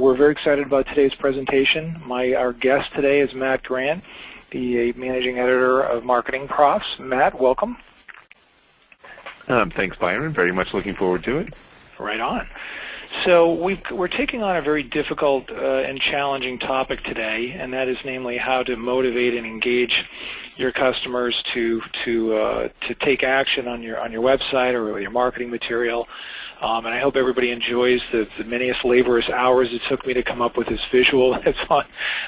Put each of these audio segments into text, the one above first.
we're very excited about today's presentation. Our guest today is Matt Grant, the Managing Editor of Marketing Profs. Matt, welcome. Thanks, Byron. Very much looking forward to it. Right on. So we're taking on a very difficult and challenging topic today, and that is namely how to motivate and engage your customers to take action on your website or your marketing material. And I hope everybody enjoys the many laborious hours it took me to come up with this visual that's on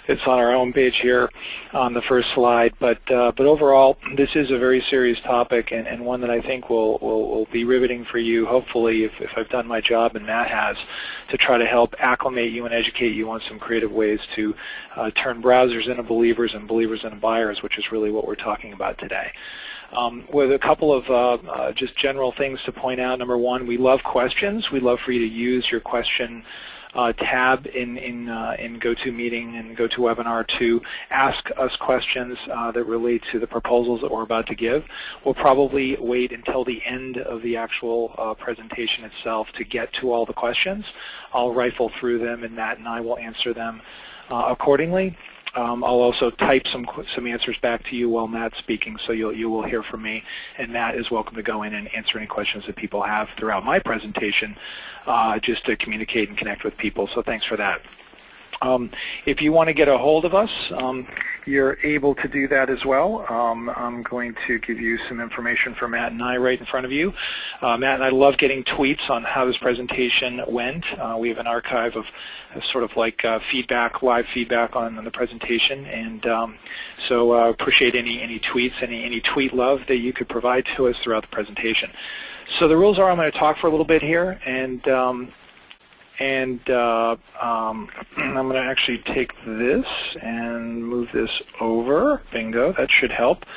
our homepage here on the first slide. But overall, this is a very serious topic and one that I think will be riveting for you, hopefully, if I've done my job and Matt has, to try to help acclimate you and educate you on some creative ways to turn browsers into believers and believers into buyers, which is really what we're talking about today. With a couple of just general things to point out. Number one, we love questions. We love for you to use your question tab in GoToMeeting and GoToWebinar to ask us questions that relate to the proposals that we're about to give. We'll probably wait until the end of the actual presentation itself to get to all the questions. I'll rifle through them, and Matt and I will answer them accordingly. I'll also type some answers back to you while Matt's speaking, so you will hear from me. And Matt is welcome to go in and answer any questions that people have throughout my presentation, just to communicate and connect with people. So thanks for that. If you want to get a hold of us, you're able to do that as well. I'm going to give you some information for Matt and I right in front of you. Matt and I love getting tweets on how this presentation went. We have an archive of sort of like feedback, live feedback on the presentation, and so appreciate any tweets, any tweet love that you could provide to us throughout the presentation. So the rules are I'm going to talk for a little bit here, and I'm going to actually take this and move this over. Bingo, that should help.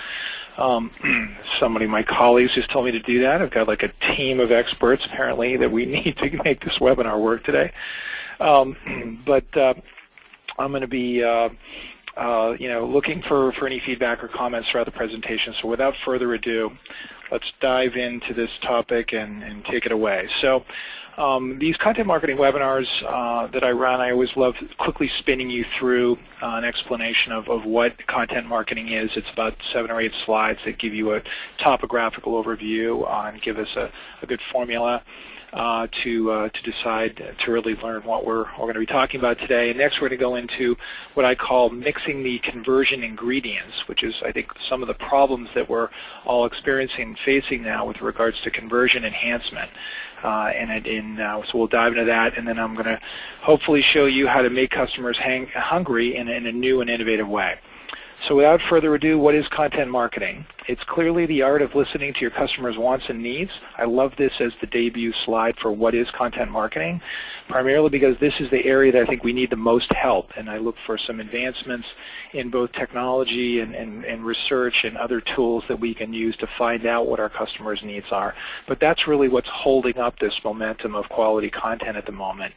My colleagues just told me to do that. I've got like a team of experts apparently that we need to make this webinar work today. I'm going to be looking for any feedback or comments throughout the presentation. So without further ado, let's dive into this topic and take it away. So these content marketing webinars that I run, I always love quickly spinning you through an explanation of what content marketing is. It's about 7 or 8 slides that give you a topographical overview and give us a good formula to decide to really learn what we're going to be talking about today. And next we're going to go into what I call mixing the conversion ingredients, which is I think some of the problems that we're all experiencing and facing now with regards to conversion enhancement. So we'll dive into that, and then I'm going to hopefully show you how to make customers hungry in a new and innovative way. So without further ado, what is content marketing? It's clearly the art of listening to your customers' wants and needs. I love this as the debut slide for what is content marketing, primarily because this is the area that I think we need the most help, and I look for some advancements in both technology and research and other tools that we can use to find out what our customers' needs are. But that's really what's holding up this momentum of quality content at the moment.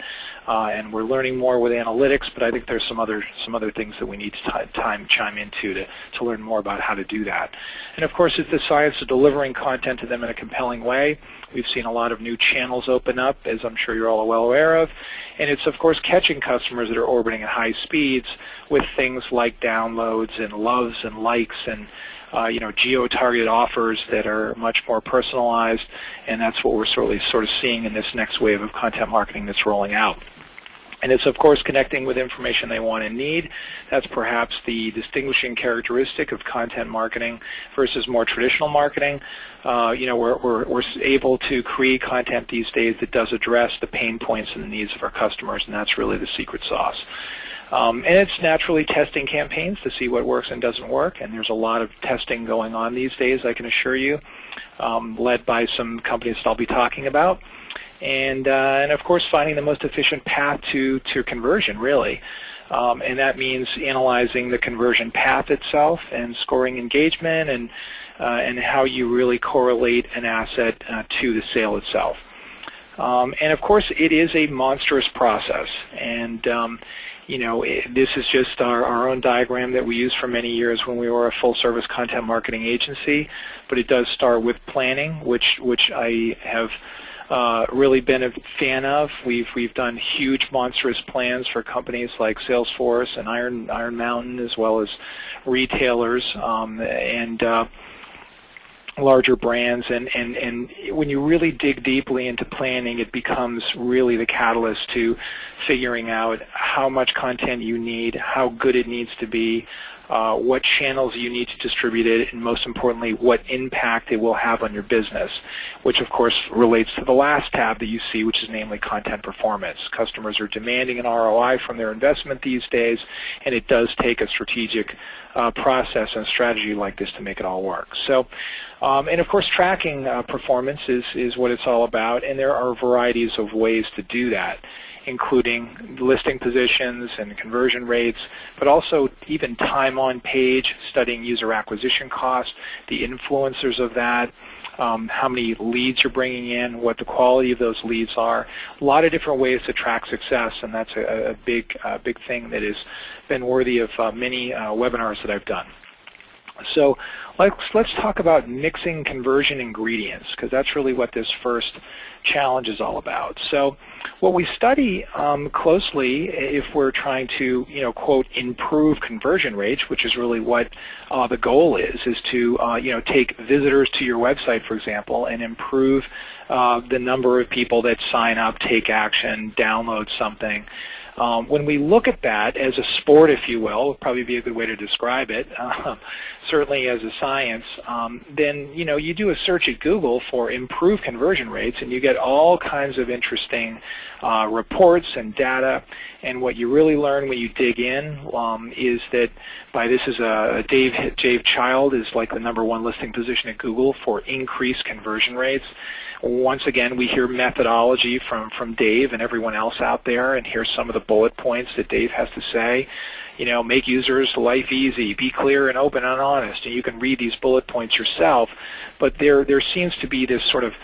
And we're learning more with analytics, but I think there's some other things that we need to chime into to learn more about how to do that. And of course, it's the science of delivering content to them in a compelling way. We've seen a lot of new channels open up, as I'm sure you're all well aware of. And it's, of course, catching customers that are orbiting at high speeds with things like downloads and loves and likes and geo-targeted offers that are much more personalized. And that's what we're sort of seeing in this next wave of content marketing that's rolling out. And it's, of course, connecting with information they want and need. That's perhaps the distinguishing characteristic of content marketing versus more traditional marketing. We're able to create content these days that does address the pain points and the needs of our customers, and that's really the secret sauce. And it's naturally testing campaigns to see what works and doesn't work, and there's a lot of testing going on these days, I can assure you, led by some companies that I'll be talking about. And of course, finding the most efficient path to conversion, really. And that means analyzing the conversion path itself and scoring engagement and how you really correlate an asset to the sale itself. And of course, it is a monstrous process. And this is just our own diagram that we used for many years when we were a full-service content marketing agency. But it does start with planning, which I have really been a fan of. We've done huge, monstrous plans for companies like Salesforce and Iron Mountain, as well as retailers and larger brands. And when you really dig deeply into planning, it becomes really the catalyst to figuring out how much content you need, how good it needs to be, what channels you need to distribute it, and most importantly, what impact it will have on your business, which of course relates to the last tab that you see, which is namely content performance. Customers are demanding an ROI from their investment these days, and it does take a strategic process and strategy like this to make it all work. So, and of course, tracking performance is what it's all about, and there are varieties of ways to do that, including listing positions and conversion rates, but also even time on page, studying user acquisition costs, the influencers of that, how many leads you're bringing in, what the quality of those leads are. A lot of different ways to track success, and that's a big thing that has been worthy of many webinars that I've done. So let's talk about mixing conversion ingredients, because that's really what this first challenge is all about. So what we study closely, if we're trying to, quote, improve conversion rates, which is really what the goal is to, take visitors to your website, for example, and improve the number of people that sign up, take action, download something. When we look at that as a sport, if you will, would probably be a good way to describe it, certainly as a science, then you do a search at Google for improved conversion rates, and you get all kinds of interesting reports and data. And what you really learn when you dig in is that this is Dave Child is like the #1 listing position at Google for increased conversion rates. Once again, we hear methodology from Dave and everyone else out there, and here's some of the bullet points that Dave has to say. Make users' life easy, be clear and open and honest, and you can read these bullet points yourself. But there seems to be this sort of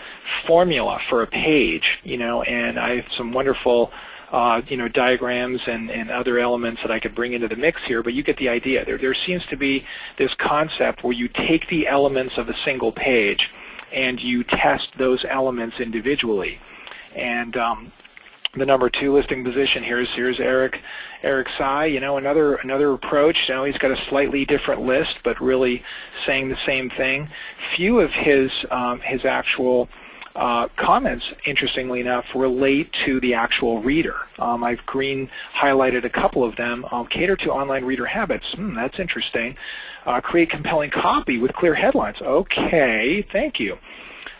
formula for a page, and I have some wonderful diagrams and other elements that I could bring into the mix here, but you get the idea. There seems to be this concept where you take the elements of a single page and you test those elements individually. And the #2 listing position, here's Eric Tsai, another approach. He's got a slightly different list, but really saying the same thing. Few of his actual comments, interestingly enough, relate to the actual reader. I've green highlighted a couple of them. Cater to online reader habits. That's interesting. Create compelling copy with clear headlines. Okay, thank you.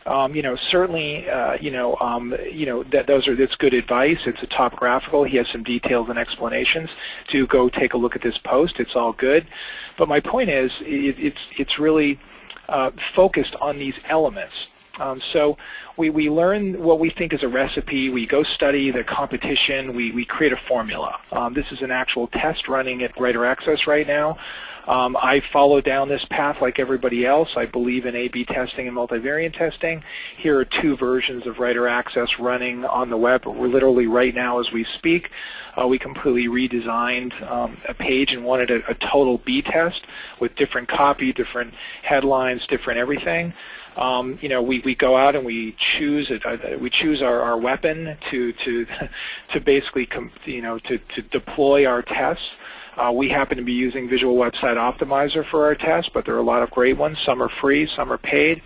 Certainly, that's good advice. It's a top graphical. He has some details and explanations to go take a look at this post. It's all good. But my point is, it's really focused on these elements. So we learn what we think is a recipe. We go study the competition. We create a formula. This is an actual test running at Writer Access right now. I follow down this path like everybody else. I believe in A/B testing and multivariate testing. Here are 2 versions of Writer Access running on the web literally right now as we speak. We completely redesigned a page and wanted a total B test with different copy, different headlines, different everything. We go out and we choose our weapon to basically to deploy our tests. We happen to be using Visual Website Optimizer for our tests, but there are a lot of great ones. Some are free, some are paid.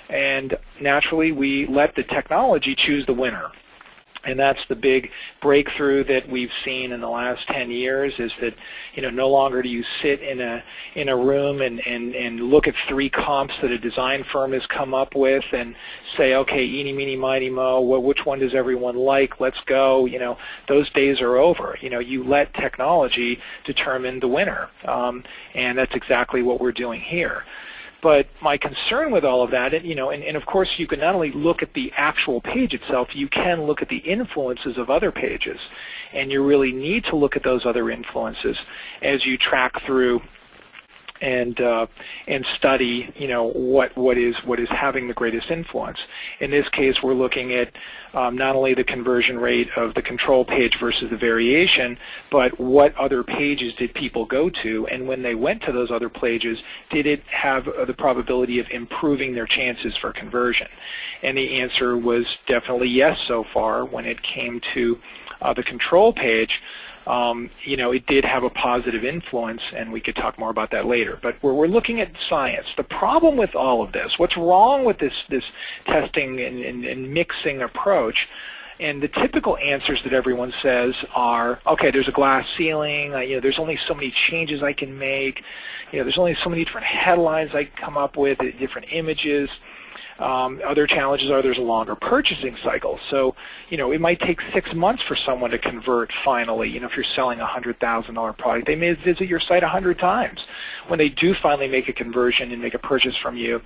And naturally, we let the technology choose the winner. And that's the big breakthrough that we've seen in the last 10 years is that, no longer do you sit in a room and look at 3 comps that a design firm has come up with and say, okay, eeny, meeny, miny, mo, which one does everyone like? Let's go. Those days are over. You let technology determine the winner. And that's exactly what we're doing here. But my concern with all of that, and of course you can not only look at the actual page itself, you can look at the influences of other pages. And you really need to look at those other influences as you track through and study, what is having the greatest influence. In this case, we're looking at not only the conversion rate of the control page versus the variation, but what other pages did people go to, and when they went to those other pages, did it have the probability of improving their chances for conversion? And the answer was definitely yes so far when it came to the control page. It did have a positive influence, and we could talk more about that later. But we're looking at science. The problem with all of this, what's wrong with this testing and mixing approach, and the typical answers that everyone says are, okay, there's a glass ceiling, there's only so many changes I can make, there's only so many different headlines I can come up with, different images. Other challenges are there's a longer purchasing cycle. So, it might take 6 months for someone to convert finally. If you're selling a $100,000 product, they may visit your site 100 times. When they do finally make a conversion and make a purchase from you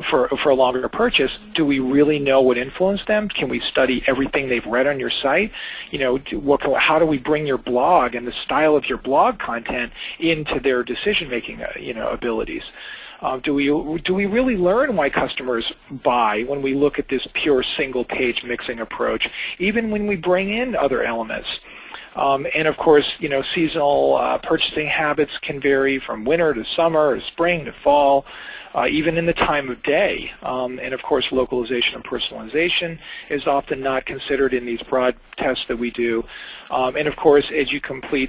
for a longer purchase, do we really know what influenced them? Can we study everything they've read on your site? How do we bring your blog and the style of your blog content into their decision-making, abilities? Do we really learn why customers buy when we look at this pure single-page mixing approach, even when we bring in other elements? And of course, seasonal purchasing habits can vary from winter to summer, to spring to fall, even in the time of day. And of course, localization and personalization is often not considered in these broad tests that we do. And of course, as you continue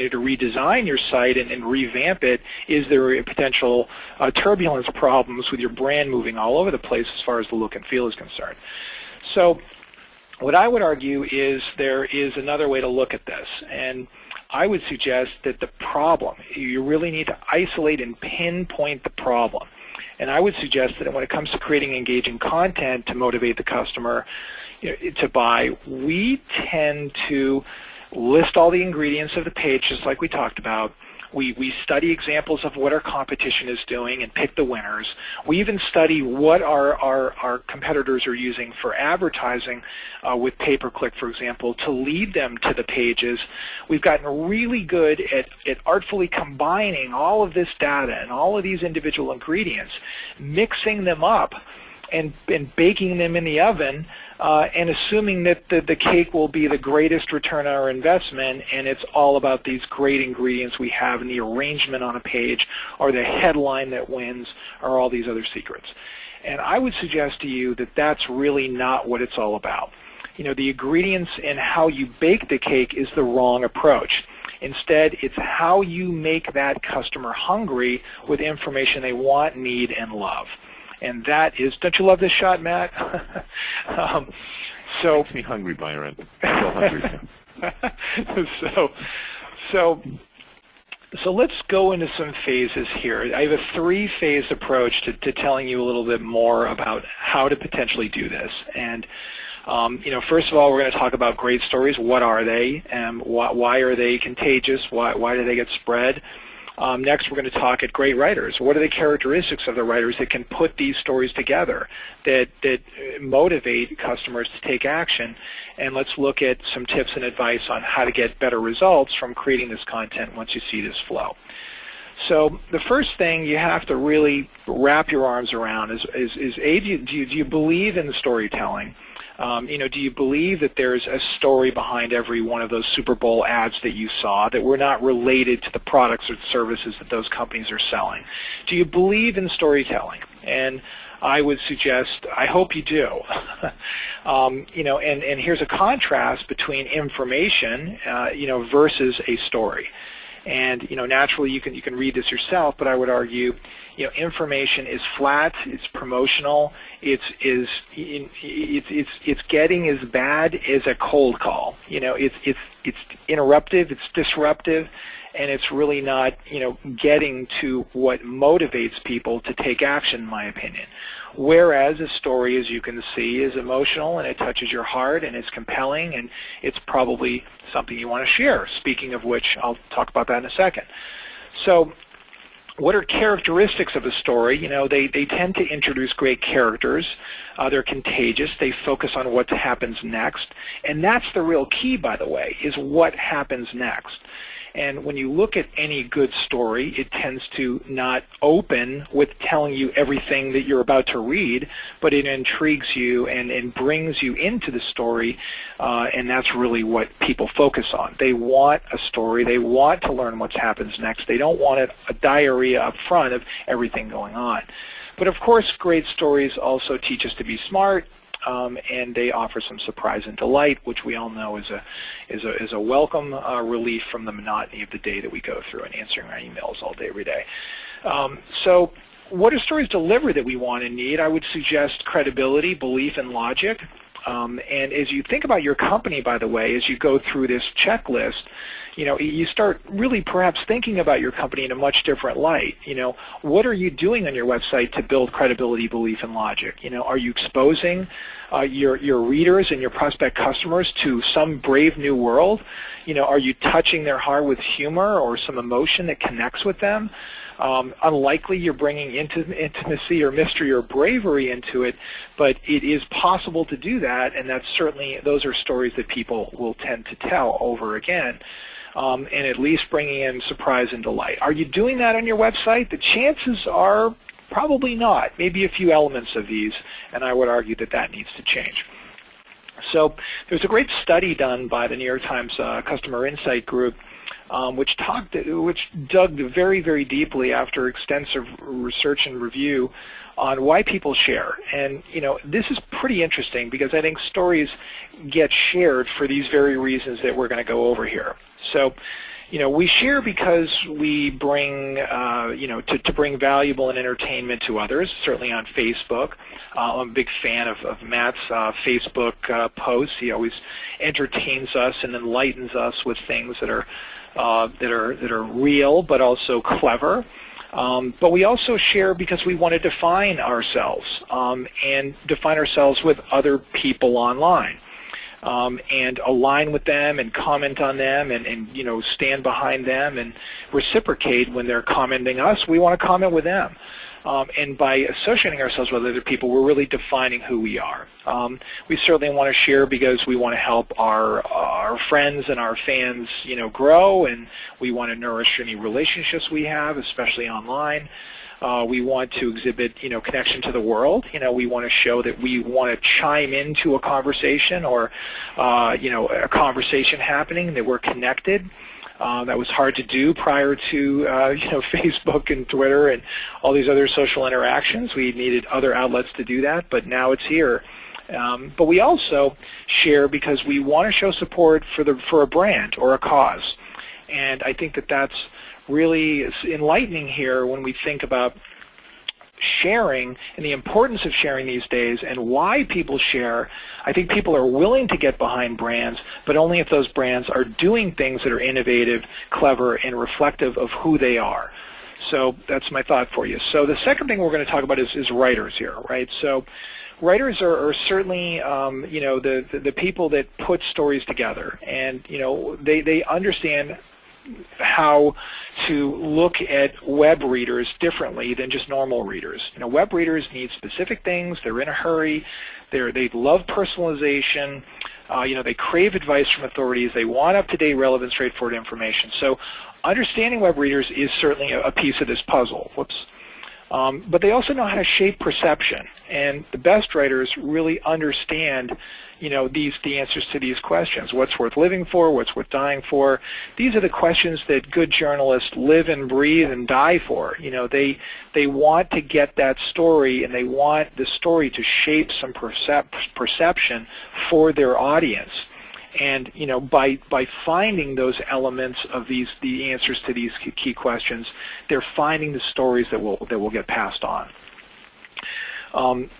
to redesign your site and revamp it, is there a potential turbulence problems with your brand moving all over the place as far as the look and feel is concerned? So what I would argue is there is another way to look at this, and I would suggest that the problem, you really need to isolate and pinpoint the problem. And I would suggest that when it comes to creating engaging content to motivate the customer to buy, we tend to list all the ingredients of the page just like we talked about. We study examples of what our competition is doing and pick the winners. We even study what our competitors are using for advertising with pay-per-click, for example, to lead them to the pages. We've gotten really good at artfully combining all of this data and all of these individual ingredients, mixing them up and baking them in the oven, and assuming that the cake will be the greatest return on our investment, and it's all about these great ingredients we have in the arrangement on a page or the headline that wins or all these other secrets. And I would suggest to you that that's really not what it's all about. The ingredients and how you bake the cake is the wrong approach. Instead, it's how you make that customer hungry with information they want, need, and love. And that is, don't you love this shot, Matt? So makes me hungry, Byron. I'm so hungry. So let's go into some phases here. I have a 3-phase approach to telling you a little bit more about how to potentially do this. And first of all, we're going to talk about great stories. What are they? Why are they contagious? Why do they get spread? Next, we're going to talk at great writers. What are the characteristics of the writers that can put these stories together that motivate customers to take action? And let's look at some tips and advice on how to get better results from creating this content once you see this flow. So the first thing you have to really wrap your arms around is do you believe in the storytelling? Do you believe that there's a story behind every one of those Super Bowl ads that you saw that were not related to the products or services that those companies are selling? Do you believe in storytelling? And I would suggest, I hope you do. And here's a contrast between information, versus a story. And naturally you can read this yourself, but I would argue, information is flat, it's promotional, it's getting as bad as a cold call. It's interruptive, it's disruptive, and it's really not getting to what motivates people to take action, in my opinion. Whereas a story, as you can see, is emotional and it touches your heart and it's compelling and it's probably something you want to share. Speaking of which, I'll talk about that in a second. So what are characteristics of a story? They tend to introduce great characters. They're contagious. They focus on what happens next. And that's the real key, by the way, is what happens next. And when you look at any good story, it tends to not open with telling you everything that you're about to read, but it intrigues you and brings you into the story, and that's really what people focus on. They want a story. They want to learn what happens next. They don't want a diarrhea up front of everything going on. But of course, great stories also teach us to be smart, and they offer some surprise and delight, which we all know is a welcome relief from the monotony of the day that we go through and answering our emails all day, every day. So what do stories deliver that we want and need? I would suggest credibility, belief, and logic. And as you think about your company, by the way, as you go through this checklist, you start really perhaps thinking about your company in a much different light. What are you doing on your website to build credibility, belief, and logic? Are you exposing your readers and your prospect customers to some brave new world? Are you touching their heart with humor or some emotion that connects with them? Unlikely you're bringing intimacy or mystery or bravery into it, but it is possible to do that, and those are stories that people will tend to tell over again, and at least bringing in surprise and delight. Are you doing that on your website? The chances are probably not. Maybe a few elements of these, and I would argue that needs to change. So there's a great study done by the New York Times Customer Insight Group, which dug very, very deeply after extensive research and review on why people share. And this is pretty interesting because I think stories get shared for these very reasons that we're going to go over here. So we share because we bring to bring valuable and entertainment to others, certainly on Facebook. I'm a big fan of Matt's Facebook posts. He always entertains us and enlightens us with things that are real but also clever. But we also share because we want to define ourselves and define ourselves with other people online. And align with them and comment on them and stand behind them and reciprocate when they're commenting us. We want to comment with them. And by associating ourselves with other people, we're really defining who we are. We certainly want to share because we want to help our friends and our fans, grow, and we want to nourish any relationships we have, especially online. We want to exhibit, connection to the world. We want to show that we want to chime into a conversation or, a conversation happening, that we're connected. That was hard to do prior to, Facebook and Twitter and all these other social interactions. We needed other outlets to do that, but now it's here. But we also share because we want to show support for a brand or a cause. And I think that's really enlightening here when we think about sharing and the importance of sharing these days and why people share. I think people are willing to get behind brands, but only if those brands are doing things that are innovative, clever, and reflective of who they are. So that's my thought for you. So the second thing we're going to talk about is writers here, right? So writers are certainly, the people that put stories together, and they understand how to look at web readers differently than just normal readers. Web readers need specific things. They're in a hurry. They love personalization. They crave advice from authorities. They want up-to-date, relevant, straightforward information. So understanding web readers is certainly a piece of this puzzle. But they also know how to shape perception. And the best writers really understand the answers to these questions. What's worth living for? What's worth dying for? These are the questions that good journalists live and breathe and die for. They want to get that story, and they want the story to shape some perception for their audience. And by finding those elements of the answers to these key questions, they're finding the stories that will get passed on.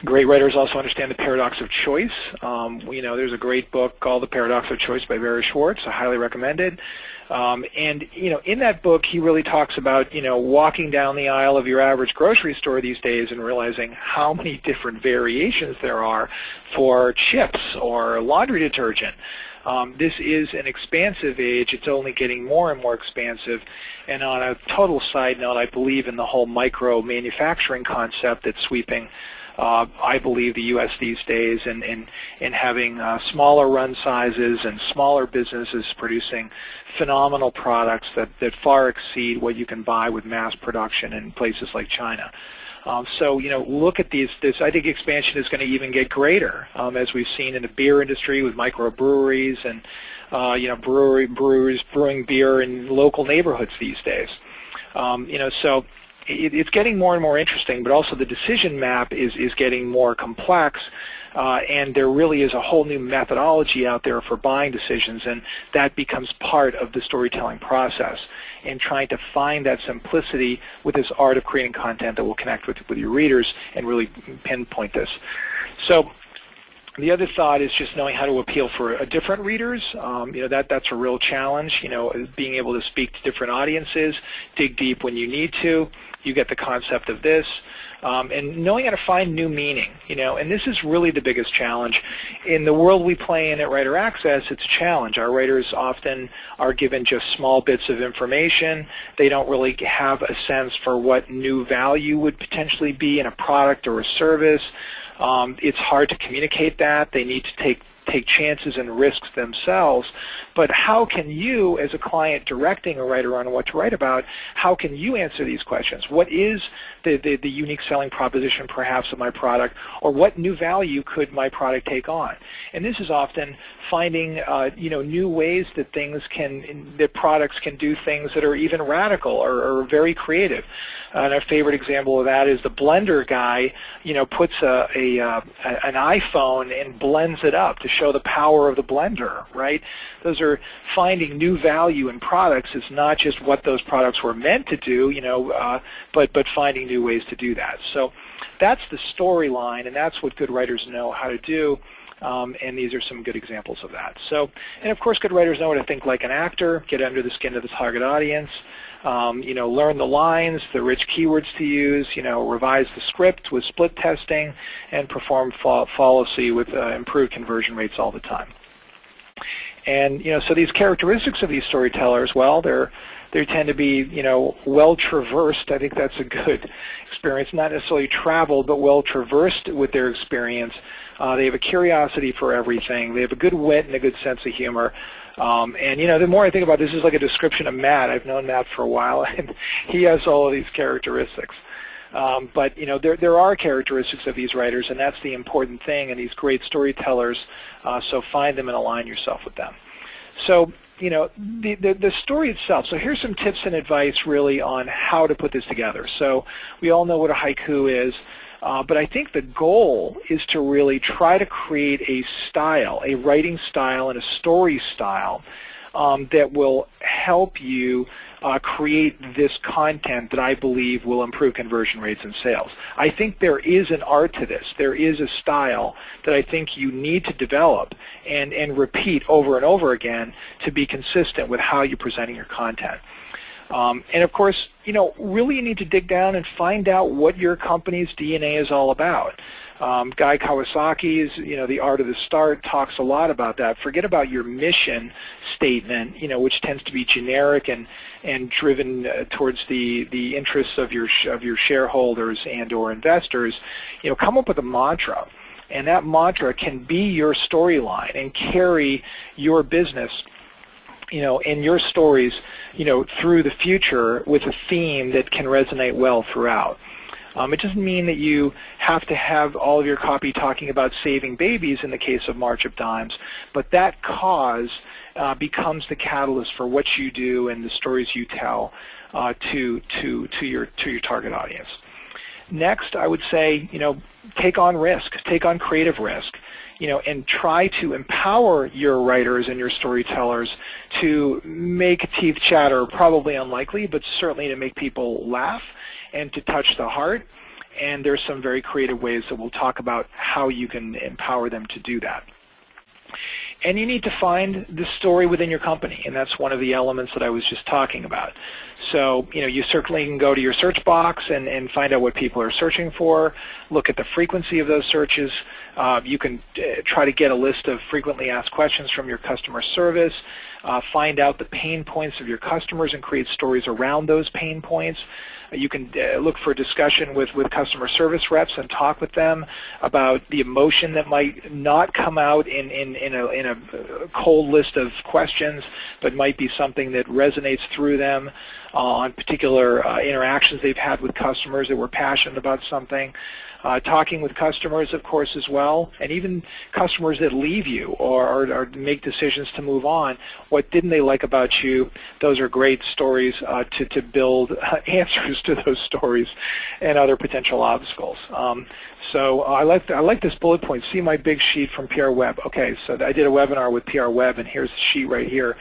Great writers also understand the paradox of choice. There's a great book called The Paradox of Choice by Barry Schwartz. I highly recommend it. In that book, he really talks about, walking down the aisle of your average grocery store these days and realizing how many different variations there are for chips or laundry detergent. This is an expansive age. It's only getting more and more expansive. And on a total side note, I believe in the whole micro manufacturing concept that's sweeping I believe, the U.S. these days, and having smaller run sizes and smaller businesses producing phenomenal products that far exceed what you can buy with mass production in places like China. So, look at these. I think expansion is going to even get greater, as we've seen in the beer industry with microbreweries and, brewers brewing beer in local neighborhoods these days. So it's getting more and more interesting, but also the decision map is getting more complex, and there really is a whole new methodology out there for buying decisions, and that becomes part of the storytelling process in trying to find that simplicity with this art of creating content that will connect with your readers and really pinpoint this. So the other thought is just knowing how to appeal for different readers. That's a real challenge, being able to speak to different audiences, dig deep when you need to. You get the concept of this, and knowing how to find new meaning, and this is really the biggest challenge. In the world we play in at Writer Access, it's a challenge. Our writers often are given just small bits of information. They don't really have a sense for what new value would potentially be in a product or a service. It's hard to communicate that. They need to take chances and risks themselves. But how can you, as a client directing a writer on what to write about, how can you answer these questions? What is the unique selling proposition perhaps of my product, or what new value could my product take on? And this is often finding new ways that products can do things that are even radical or very creative. And our favorite example of that is the blender guy, puts an iPhone and blends it up to show the power of the blender, right? Those are finding new value in products. It's not just what those products were meant to do, but finding new ways to do that. So that's the storyline, and that's what good writers know how to do. And these are some good examples of that. So, and of course, good writers know how to think like an actor, get under the skin of the target audience, learn the lines, the rich keywords to use, revise the script with split testing, and perform flawlessly with improved conversion rates all the time. And, so these characteristics of these storytellers, well, they tend to be, well-traversed. I think that's a good experience, not necessarily traveled, but well-traversed with their experience. They have a curiosity for everything. They have a good wit and a good sense of humor. And, the more I think about this, is like a description of Matt. I've known Matt for a while, and he has all of these characteristics. But, there are characteristics of these writers, and that's the important thing, and these great storytellers, so find them and align yourself with them. So, the story itself. So here's some tips and advice really on how to put this together. So we all know what a haiku is, but I think the goal is to really try to create a style, a writing style and a story style that will help you create this content that I believe will improve conversion rates and sales. I think there is an art to this. There is a style that I think you need to develop and repeat over and over again to be consistent with how you're presenting your content. And of course, really you need to dig down and find out what your company's DNA is all about. Guy Kawasaki's, The Art of the Start talks a lot about that. Forget about your mission statement, which tends to be generic and driven towards the interests of your shareholders and or investors. Come up with a mantra, and that mantra can be your storyline and carry your business, and your stories, through the future with a theme that can resonate well throughout. It doesn't mean that you have to have all of your copy talking about saving babies in the case of March of Dimes, but that cause becomes the catalyst for what you do and the stories you tell to your target audience. Next, I would say, take on risk, take on creative risk, and try to empower your writers and your storytellers to make teeth chatter, probably unlikely, but certainly to make people laugh and to touch the heart. And there's some very creative ways that we'll talk about how you can empower them to do that. And you need to find the story within your company, and that's one of the elements that I was just talking about. So, you certainly can go to your search box and find out what people are searching for, look at the frequency of those searches. You can try to get a list of frequently asked questions from your customer service. find out the pain points of your customers and create stories around those pain points. You can look for discussion with customer service reps and talk with them about the emotion that might not come out in a cold list of questions, but might be something that resonates through them on particular interactions they've had with customers that were passionate about something. Talking with customers, of course, as well, and even customers that leave you or make decisions to move on. What didn't they like about you? Those are great stories to build answers to those stories and other potential obstacles. So I like this bullet point. See my big sheet from PR Web. Okay, so I did a webinar with PR Web, and here's the sheet right here.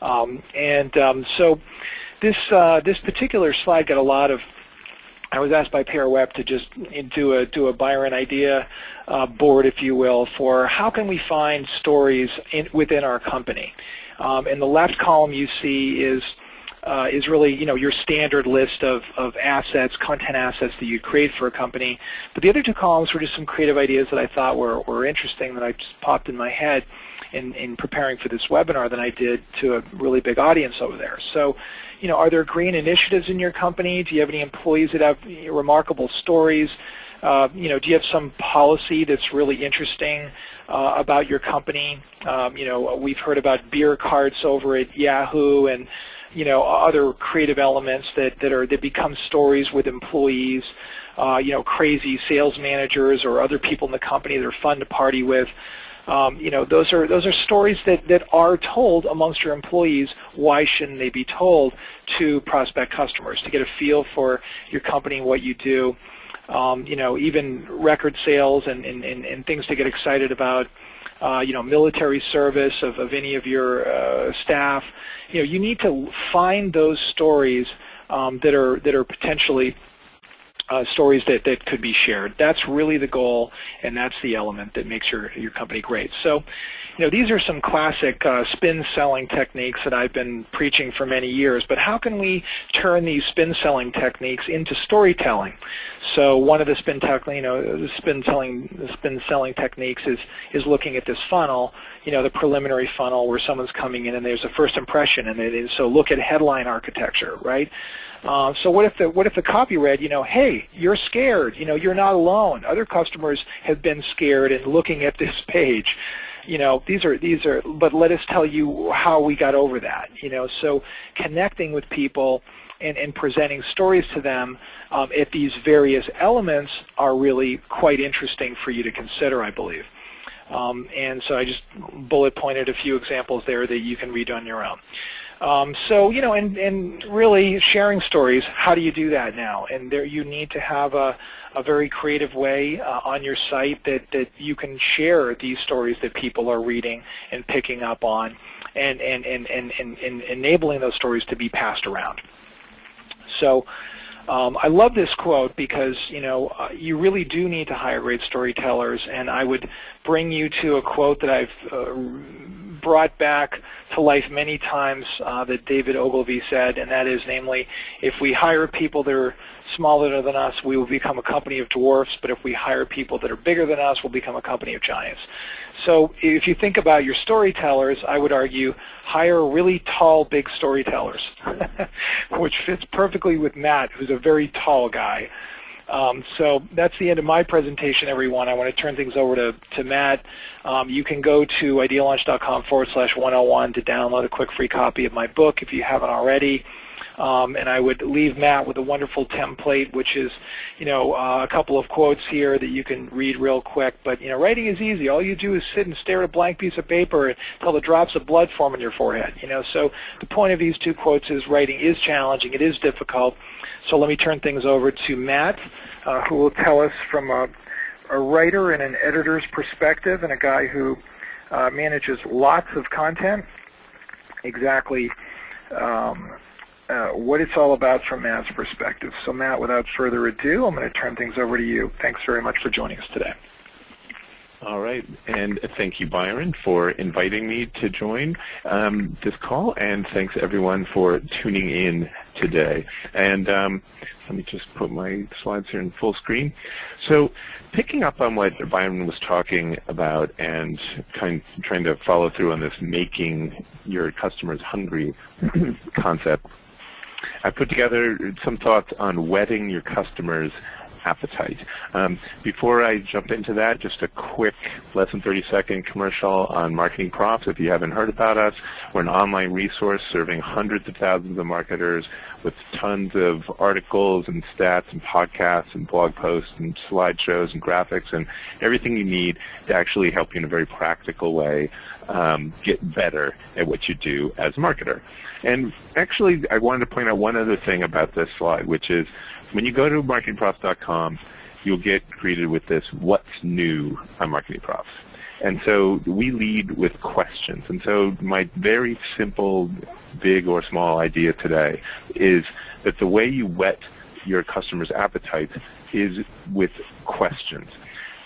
So this particular slide got a lot of. I was asked by PR Web to just do a Byron idea board, if you will, for how can we find stories within our company. In the left column you see is really your standard list of assets, content assets that you create for a company. But the other two columns were just some creative ideas that I thought were interesting that I just popped in my head in preparing for this webinar that I did to a really big audience over there. So, are there green initiatives in your company? Do you have any employees that have remarkable stories? Do you have some policy that's really interesting about your company? We've heard about beer carts over at Yahoo and other creative elements that become stories with employees. Crazy sales managers or other people in the company that are fun to party with. Those are stories that are told amongst your employees. Why shouldn't they be told to prospect customers to get a feel for your company and what you do? Even record sales and things to get excited about. Military service of any of your staff. You need to find those stories that are potentially stories that could be shared. That's really the goal, and that's the element that makes your company great. So, these are some classic spin selling techniques that I've been preaching for many years, but how can we turn these spin selling techniques into storytelling? So one of the spin selling techniques is looking at this funnel, the preliminary funnel where someone's coming in and there's a first impression, and so look at headline architecture, right? So what if the copy read, hey, you're scared, you're not alone. Other customers have been scared and looking at this page. These are, but let us tell you how we got over that. So connecting with people and presenting stories to them at these various elements are really quite interesting for you to consider, I believe. And so I just bullet pointed a few examples there that you can read on your own. And really sharing stories, how do you do that now? And there you need to have a very creative way on your site that you can share these stories that people are reading and picking up on and enabling those stories to be passed around. So I love this quote because, you really do need to hire great storytellers, and I would bring you to a quote that I've brought back to life many times that David Ogilvy said, and that is, namely, if we hire people that are smaller than us, we will become a company of dwarfs, but if we hire people that are bigger than us, we'll become a company of giants. So if you think about your storytellers, I would argue hire really tall, big storytellers, which fits perfectly with Matt, who's a very tall guy. So that's the end of my presentation, everyone. I want to turn things over to Matt. You can go to idealaunch.com/101 to download a quick free copy of my book if you haven't already. And I would leave Matt with a wonderful template, which is, a couple of quotes here that you can read real quick. But, writing is easy. All you do is sit and stare at a blank piece of paper until the drops of blood form on your forehead. So the point of these two quotes is writing is challenging. It is difficult. So let me turn things over to Matt, who will tell us from a writer and an editor's perspective and a guy who manages lots of content, exactly what it's all about from Matt's perspective. So Matt, without further ado, I'm going to turn things over to you. Thanks very much for joining us today. All right, and thank you, Byron, for inviting me to join this call, and thanks everyone for tuning in today. And let me just put my slides here in full screen. So picking up on what Byron was talking about and trying to follow through on this making your customers hungry concept, I put together some thoughts on whetting your customers' appetite. Before I jump into that, just a quick less than 30-second commercial on Marketing Profs. If you haven't heard about us, we're an online resource serving hundreds of thousands of marketers with tons of articles and stats and podcasts and blog posts and slideshows and graphics and everything you need to actually help you in a very practical way get better at what you do as a marketer. And actually, I wanted to point out one other thing about this slide, which is when you go to marketingprofs.com, you'll get greeted with this, what's new on Marketing Profs? And so we lead with questions. And so my very simple, big or small idea today is that the way you whet your customers' appetite is with questions.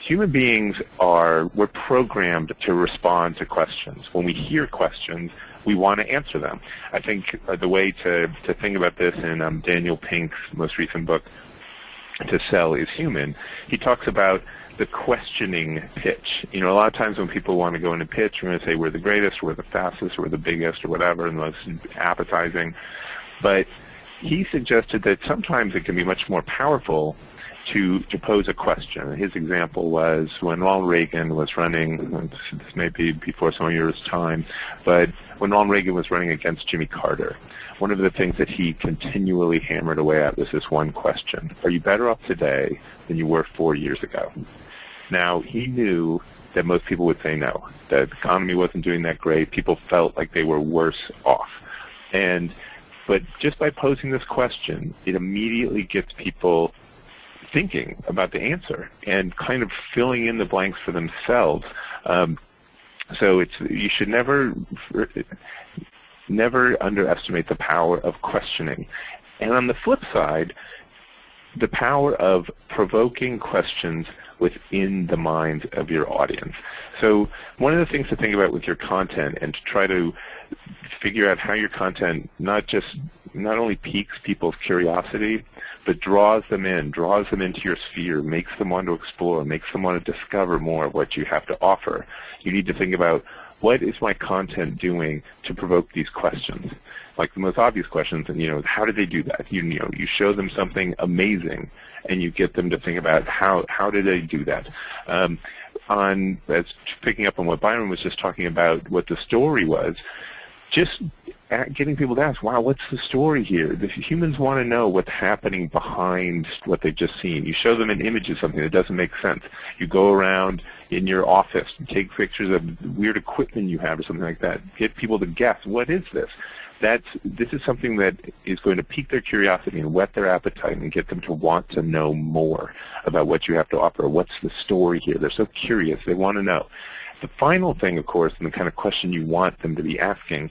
Human beings we're programmed to respond to questions. When we hear questions, we want to answer them. I think the way to think about this in Daniel Pink's most recent book, To Sell is Human, he talks about the questioning pitch. You know, a lot of times when people want to go in a pitch, we're going to say we're the greatest, we're the fastest, we're the biggest, or whatever, and the most appetizing. But he suggested that sometimes it can be much more powerful to pose a question. His example was when Ronald Reagan was running, this may be before some of your time, but when Ronald Reagan was running against Jimmy Carter, one of the things that he continually hammered away at was this one question: are you better off today than you were 4 years ago? Now, he knew that most people would say no, that the economy wasn't doing that great, people felt like they were worse off. But just by posing this question, it immediately gets people thinking about the answer and kind of filling in the blanks for themselves. So you should never underestimate the power of questioning. And on the flip side, the power of provoking questions within the minds of your audience. So one of the things to think about with your content and to try to figure out how your content not only piques people's curiosity, but draws them into your sphere, makes them want to explore, makes them want to discover more of what you have to offer. You need to think about, what is my content doing to provoke these questions? Like the most obvious questions, and how did they do that? You show them something amazing, and you get them to think about how did they do that. As picking up on what Byron was just talking about, what the story was, just getting people to ask, wow, what's the story here? The humans want to know what's happening behind what they've just seen. You show them an image of something that doesn't make sense. You go around in your office and take pictures of weird equipment you have or something like that. Get people to guess, what is this? This is something that is going to pique their curiosity and whet their appetite and get them to want to know more about what you have to offer. What's the story here? They're so curious. They want to know. The final thing, of course, and the kind of question you want them to be asking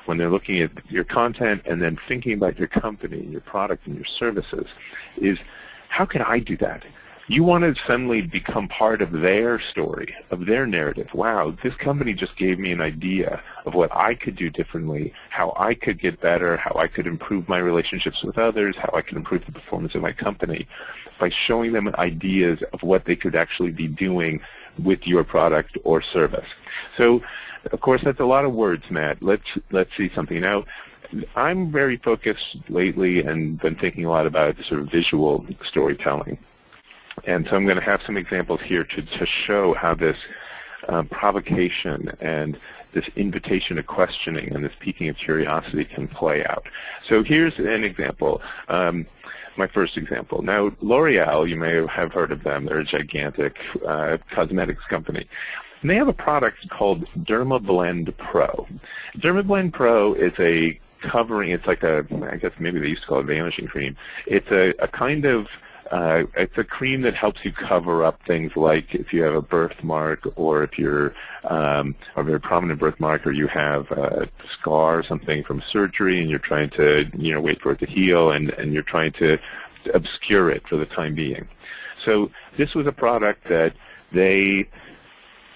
when they're looking at your content and then thinking about your company, your product, and your services is, how can I do that? You want to suddenly become part of their story, of their narrative. Wow, this company just gave me an idea of what I could do differently, how I could get better, how I could improve my relationships with others, how I could improve the performance of my company by showing them ideas of what they could actually be doing with your product or service. So, of course, that's a lot of words, Matt. Let's see something. Now, I'm very focused lately and been thinking a lot about sort of visual storytelling. And so I'm going to have some examples here to show how this provocation and this invitation to questioning and this piquing of curiosity can play out. So here's an example. My first example. Now, L'Oreal, you may have heard of them. They're a gigantic cosmetics company. And they have a product called DermaBlend Pro. DermaBlend Pro is a covering, it's like I guess maybe they used to call it vanishing cream. It's a kind of, it's a cream that helps you cover up things like if you have a birthmark or if you're a very prominent birthmark or you have a scar or something from surgery and you're trying to, wait for it to heal and you're trying to obscure it for the time being. So this was a product that they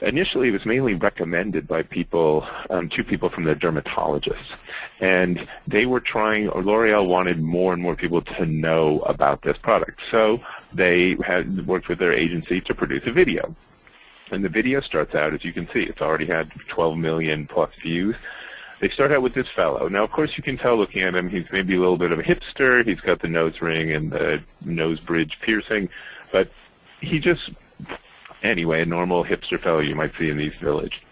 Initially, it was mainly recommended by people, two people from their dermatologists, and they were trying, or L'Oreal wanted more and more people to know about this product. So they had worked with their agency to produce a video. And the video starts out, as you can see, it's already had 12 million plus views. They start out with this fellow. Now, of course, you can tell looking at him, he's maybe a little bit of a hipster. He's got the nose ring and the nose bridge piercing, but he just, anyway, a normal hipster fellow you might see in the East Village.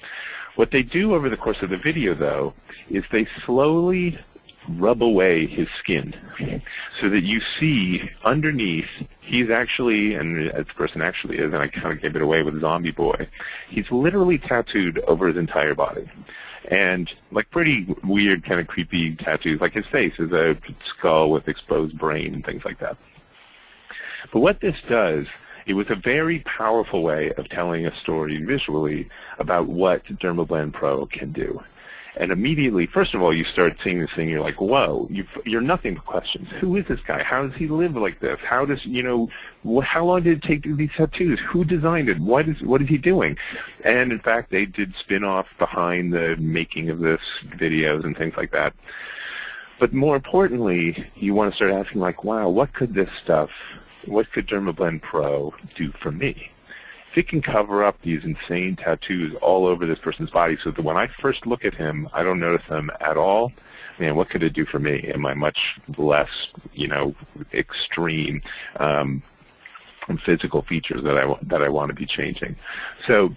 What they do over the course of the video, though, is they slowly rub away his skin so that you see underneath he's actually, and as the person actually is, and I kind of gave it away with Zombie Boy, he's literally tattooed over his entire body. And like pretty weird, kind of creepy tattoos, like his face is a skull with exposed brain and things like that. But what this does, it was a very powerful way of telling a story visually about what Dermablend Pro can do. And immediately, first of all, you start seeing this thing, you're like, whoa, you're nothing but questions. Who is this guy? How does he live like this? How does, how long did it take to do these tattoos? Who designed it? What is he doing? And in fact, they did spin-off behind the making of this videos and things like that. But more importantly, you want to start asking like, wow, what could Dermablend Pro do for me? If it can cover up these insane tattoos all over this person's body so that when I first look at him, I don't notice them at all, man, what could it do for me? Am I much less, extreme physical features that I want to be changing? So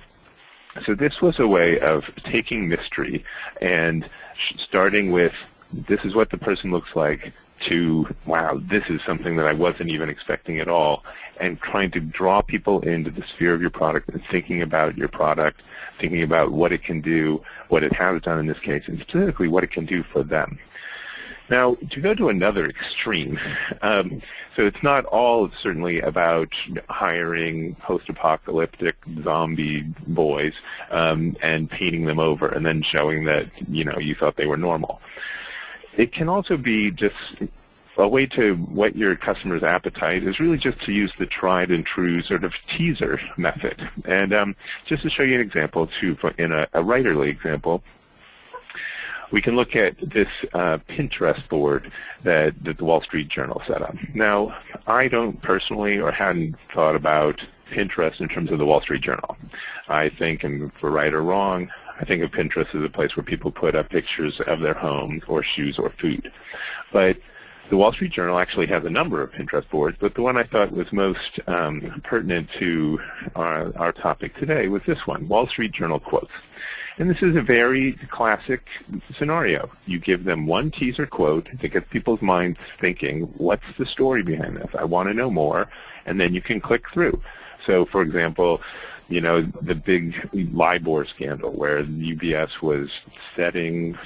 this was a way of taking mystery and starting with, this is what the person looks like, to, wow, this is something that I wasn't even expecting at all, and trying to draw people into the sphere of your product and thinking about your product, thinking about what it can do, what it has done in this case, and specifically what it can do for them. Now, to go to another extreme, so it's not all certainly about hiring post-apocalyptic zombie boys and painting them over and then showing that, you thought they were normal. It can also be just a way to whet your customer's appetite is really just to use the tried and true sort of teaser method. And just to show you an example, in a writerly example, we can look at this Pinterest board that the Wall Street Journal set up. Now, I don't personally or hadn't thought about Pinterest in terms of the Wall Street Journal. I think, and for right or wrong, I think of Pinterest as a place where people put up pictures of their home or shoes or food. But the Wall Street Journal actually has a number of Pinterest boards, but the one I thought was most pertinent to our topic today was this one, Wall Street Journal quotes. And this is a very classic scenario. You give them one teaser quote that gets people's minds thinking, what's the story behind this? I want to know more, and then you can click through. So, for example, the big LIBOR scandal where UBS was setting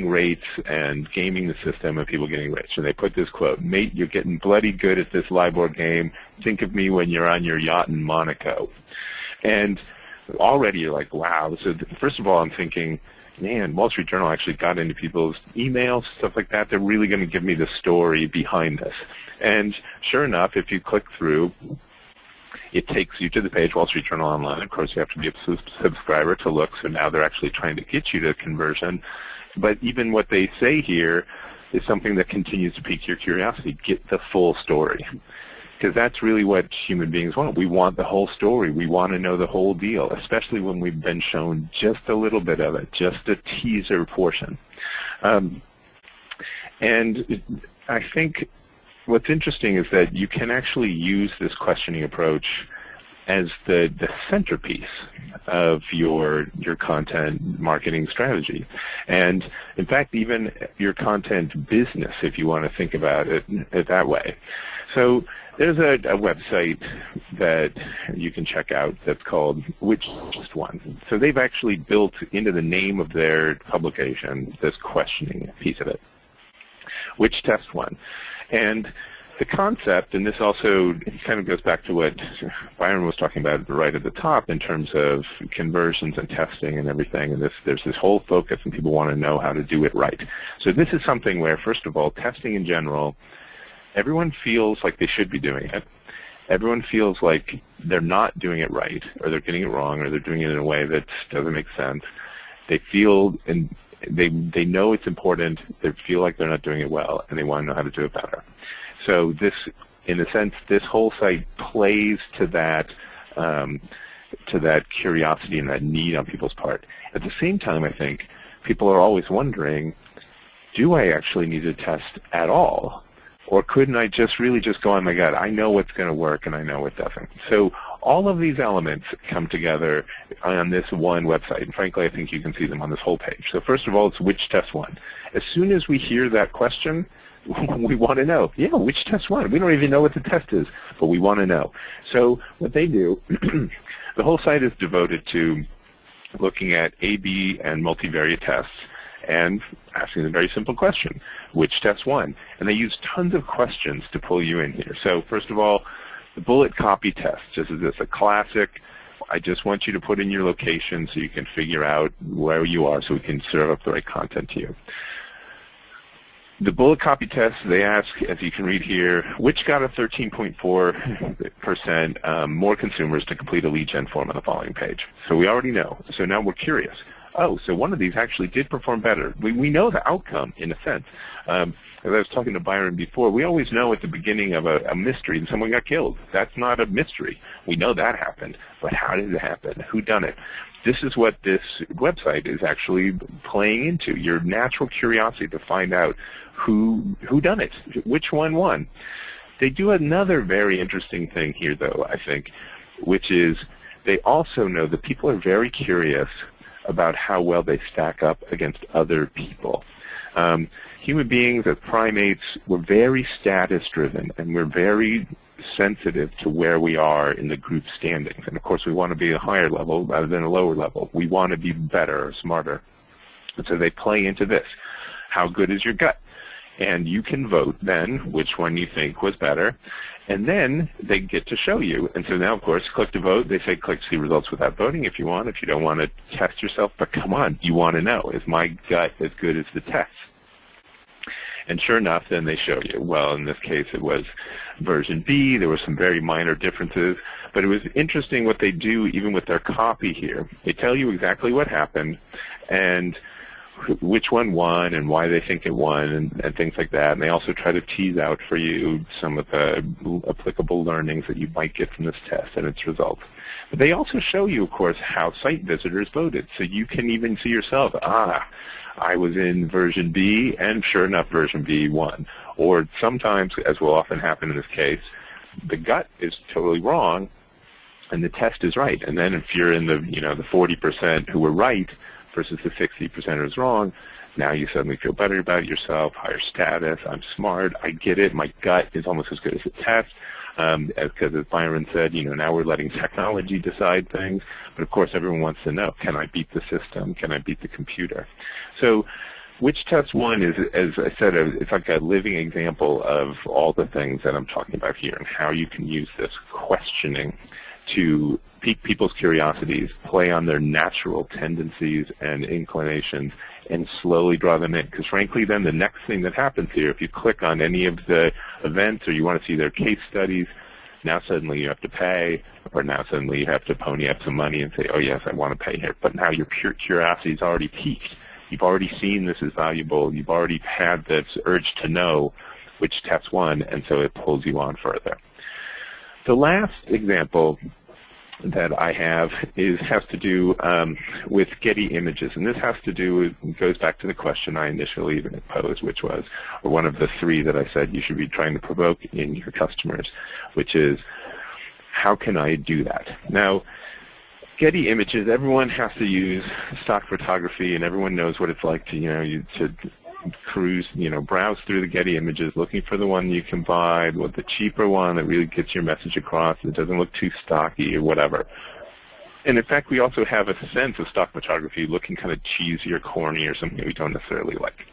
rates and gaming the system of people getting rich. And they put this quote, mate, you're getting bloody good at this LIBOR game. Think of me when you're on your yacht in Monaco. And already you're like, wow. So first of all, I'm thinking, man, Wall Street Journal actually got into people's emails, stuff like that. They're really going to give me the story behind this. And sure enough, if you click through, it takes you to the page, Wall Street Journal Online. Of course, you have to be a subscriber to look, so now they're actually trying to get you to conversion. But even what they say here is something that continues to pique your curiosity. Get the full story. Because that's really what human beings want. We want the whole story. We want to know the whole deal, especially when we've been shown just a little bit of it, just a teaser portion. And I think what's interesting is that you can actually use this questioning approach as the centerpiece of your content marketing strategy. And in fact, even your content business, if you want to think about it that way. So there's a website that you can check out that's called Which Just One. So they've actually built into the name of their publication this questioning piece of it. Which Test One? And the concept, and this also kind of goes back to what Byron was talking about right at the top in terms of conversions and testing and everything, and there's this whole focus and people want to know how to do it right. So this is something where, first of all, testing in general, everyone feels like they should be doing it. Everyone feels like they're not doing it right, or they're getting it wrong, or they're doing it in a way that doesn't make sense. They feel, and they know it's important, they feel like they're not doing it well, and they want to know how to do it better. So this, in a sense, this whole site plays to that curiosity and that need on people's part. At the same time, I think people are always wondering, do I actually need to test at all? Or couldn't I just really just go on my gut? I know what's going to work and I know what doesn't. So all of these elements come together on this one website. And frankly, I think you can see them on this whole page. So first of all, it's which test won. As soon as we hear that question, we want to know, yeah, which test won? We don't even know what the test is, but we want to know. So what they do, the whole site is devoted to looking at A/B and multivariate tests and asking a very simple question, which test won? And they use tons of questions to pull you in here. So first of all, the bullet copy test. This is a classic. I just want you to put in your location so you can figure out where you are so we can serve up the right content to you. The bullet copy test, they ask, as you can read here, which got a 13.4% more consumers to complete a lead gen form on the following page. So we already know. So now we're curious. Oh, so one of these actually did perform better. We know the outcome, in a sense. As I was talking to Byron before, we always know at the beginning of a mystery that someone got killed. That's not a mystery. We know that happened. But how did it happen? Who done it? This is what this website is actually playing into, your natural curiosity to find out who done it, which one won. They do another very interesting thing here, though, I think, which is they also know that people are very curious about how well they stack up against other people. Human beings as primates, we're very status-driven, and we're very sensitive to where we are in the group standings. And of course, we want to be a higher level rather than a lower level. We want to be better or smarter. And so they play into this. How good is your gut? And you can vote then which one you think was better. And then they get to show you. And so now, of course, click to vote. They say click to see results without voting if you want, if you don't want to test yourself. But come on, you want to know, is my gut as good as the test? And sure enough, then they show you. Well, in this case, it was version B. There were some very minor differences. But it was interesting what they do even with their copy here. They tell you exactly what happened and which one won and why they think it won and things like that. And they also try to tease out for you some of the applicable learnings that you might get from this test and its results. But they also show you, of course, how site visitors voted. So you can even see yourself, I was in version B, and sure enough, version B won. Or sometimes, as will often happen in this case, the gut is totally wrong, and the test is right. And then if you're in the, the 40% who were right versus the 60% who's wrong, now you suddenly feel better about yourself, higher status, I'm smart, I get it, my gut is almost as good as the test. Because as Byron said, now we're letting technology decide things. But of course, everyone wants to know, can I beat the system? Can I beat the computer? So which test won is, as I said, it's like a living example of all the things that I'm talking about here and how you can use this questioning to pique people's curiosities, play on their natural tendencies and inclinations, and slowly draw them in. Because frankly, then the next thing that happens here, if you click on any of the events or you want to see their case studies, now suddenly you have to pay, or now suddenly you have to pony up some money and say, oh yes, I want to pay here. But now your pure curiosity is already piqued. You've already seen this is valuable. You've already had this urge to know which test won, and so it pulls you on further. The last example that I have has to do with Getty Images, and this has to do, goes back to the question I initially posed, which was, or one of the three that I said you should be trying to provoke in your customers, which is, how can I do that? Now, Getty Images, everyone has to use stock photography, and everyone knows what it's like to, to cruise, browse through the Getty Images, looking for the one you can buy, with the cheaper one that really gets your message across, that doesn't look too stocky or whatever. And in fact, we also have a sense of stock photography looking kind of cheesy or corny or something we don't necessarily like.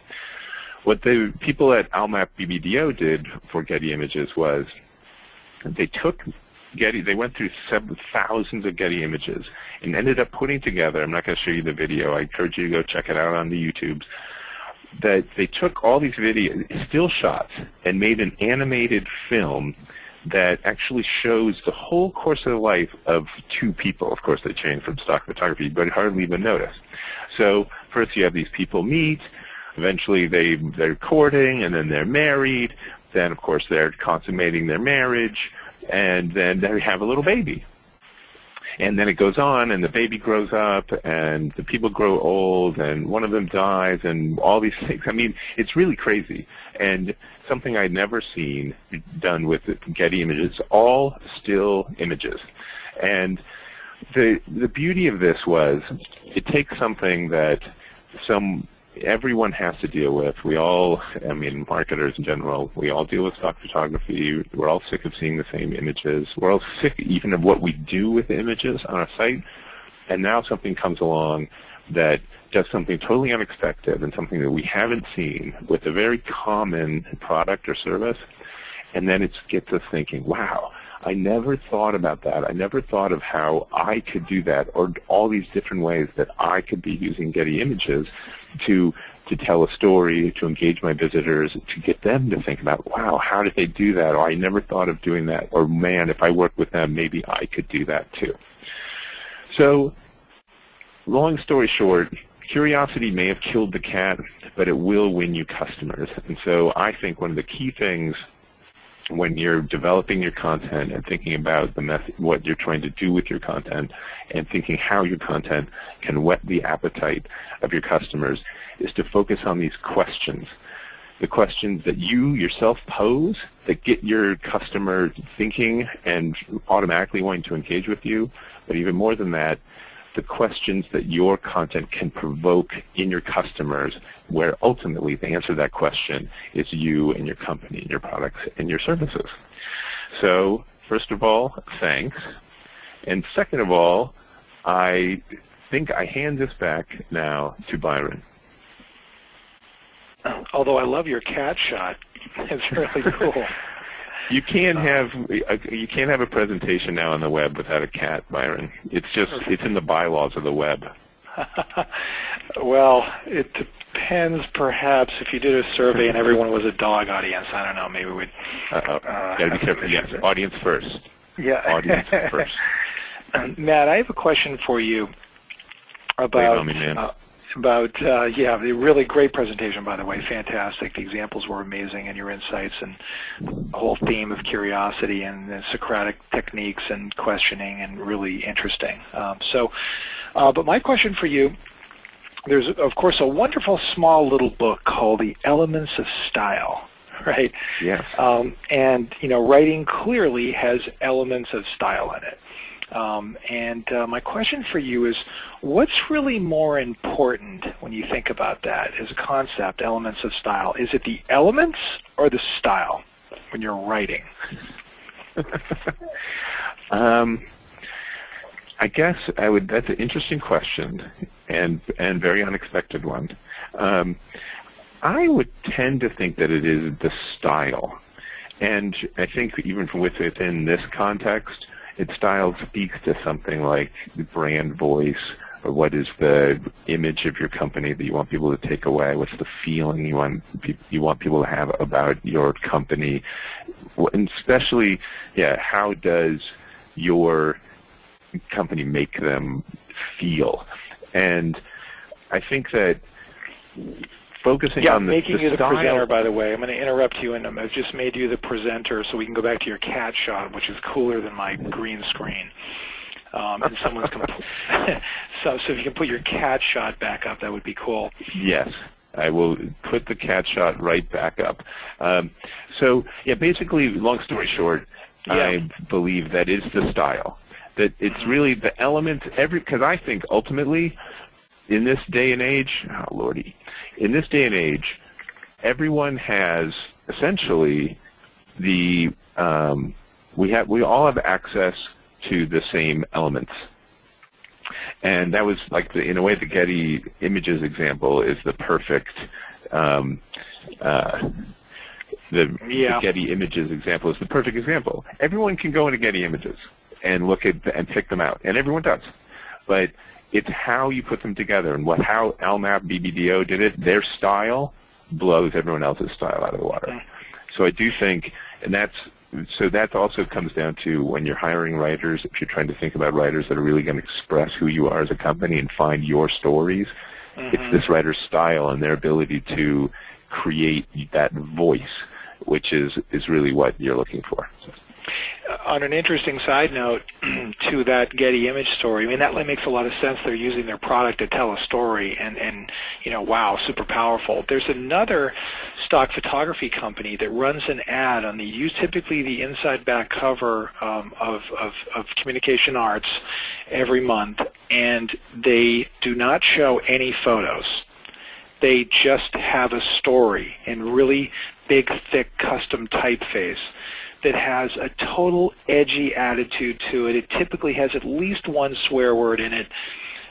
What the people at Almap BBDO did for Getty Images was they took Getty, they went through thousands of Getty Images and ended up putting together, I'm not going to show you the video, I encourage you to go check it out on the YouTubes, that they took all these still shots and made an animated film that actually shows the whole course of the life of two people. Of course, they change from stock photography, but hardly even notice. So first you have these people meet, eventually they're courting, and then they're married, then of course they're consummating their marriage, and then they have a little baby. And then it goes on, and the baby grows up, and the people grow old, and one of them dies, and all these things. I mean, it's really crazy, and something I'd never seen done with Getty Images, all still images. And the beauty of this was it takes something that everyone has to deal with. We all, I mean, marketers in general, we all deal with stock photography. We're all sick of seeing the same images. We're all sick even of what we do with images on our site. And now something comes along that does something totally unexpected and something that we haven't seen with a very common product or service. And then it gets us thinking, wow, I never thought about that. I never thought of how I could do that, or all these different ways that I could be using Getty Images to tell a story, to engage my visitors, to get them to think about, wow, how did they do that? Or I never thought of doing that. Or, man, if I work with them, maybe I could do that too. So, long story short, curiosity may have killed the cat, but it will win you customers. And so I think one of the key things when you're developing your content and thinking about what you're trying to do with your content and thinking how your content can whet the appetite of your customers is to focus on these questions. The questions that you yourself pose that get your customer thinking and automatically wanting to engage with you, but even more than that, the questions that your content can provoke in your customers, where ultimately the answer to that question is you and your company and your products and your services. So first of all, thanks. And second of all, I think I hand this back now to Byron. Although I love your cat shot. It's really cool. You can't have a presentation now on the web without a cat, Byron. It's in the bylaws of the web. Well, it depends. Perhaps if you did a survey and everyone was a dog audience, I don't know. Maybe we'd. Gotta be careful. Yes, audience first. Yeah. Audience first. Matt, I have a question for you about. The really great presentation, by the way, fantastic. The examples were amazing, and your insights and the whole theme of curiosity and the Socratic techniques and questioning, and really interesting. But my question for you, there's, of course, a wonderful small little book called The Elements of Style, right? Yes. And, writing clearly has elements of style in it. My question for you is, what's really more important when you think about that as a concept, elements of style? Is it the elements or the style when you're writing? I guess that's an interesting question and very unexpected one. I would tend to think that it is the style. And I think even within this context, its style speaks to something like the brand voice, or what is the image of your company that you want people to take away, what's the feeling you want people to have about your company, and especially, how does your company make them feel? And I think that focusing on making you the style, presenter, by the way. I'm going to interrupt you, and I've just made you the presenter so we can go back to your cat shot, which is cooler than my green screen. And someone's so if you can put your cat shot back up, that would be cool. Yes, I will put the cat shot right back up. Basically, long story short, I believe that is the style. That it's really the element, because I think ultimately, in this day and age, in this day and age, everyone has essentially we all have access to the same elements. And that was like, in a way, the Getty Images example is the perfect, the Getty Images example is the perfect example. Everyone can go into Getty Images and look at and pick them out, and everyone does. But it's how you put them together, and how LMAP BBDO did it. Their style blows everyone else's style out of the water. So I do think, and that's so that also comes down to when you're hiring writers, if you're trying to think about writers that are really going to express who you are as a company and find your stories, it's this writer's style and their ability to create that voice, which is really what you're looking for. On an interesting side note to that Getty image story, I mean, that makes a lot of sense. They're using their product to tell a story, and you know, wow, super powerful. There's another stock photography company that runs an ad on typically the inside back cover of Communication Arts every month, and they do not show any photos. They just have a story in really big, thick, custom typeface that has a total edgy attitude to it. It typically has at least one swear word in it,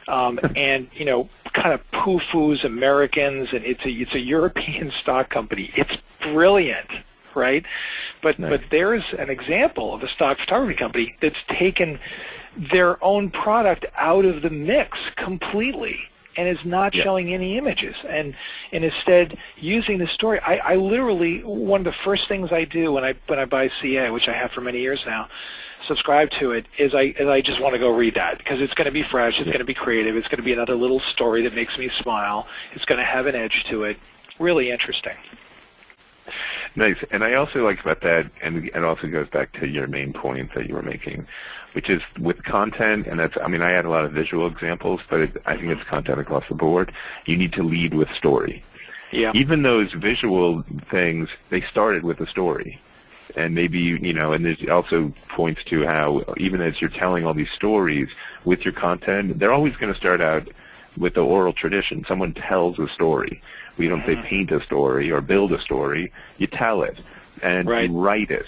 and you know, kind of poo-foos Americans, and it's a European stock company. It's brilliant, right? But there's an example of a stock photography company that's taken their own product out of the mix completely and is not showing any images, and instead using the story. I literally, one of the first things I do when I buy CA, which I have for many years now, subscribe to it, is I just want to go read that, because it's going to be fresh, it's going to be creative, it's going to be another little story that makes me smile, it's going to have an edge to it. Really interesting. Nice. And I also like about that, and it also goes back to your main point that you were making, which is with content, and that's, I mean, I had a lot of visual examples, but I think it's content across the board. You need to lead with story. Yeah. Even those visual things, they started with a story. And maybe, you know, and there's also points to how even as you're telling all these stories with your content, they're always going to start out with the oral tradition. Someone tells a story. We don't say paint a story or build a story. You tell it, and you write it.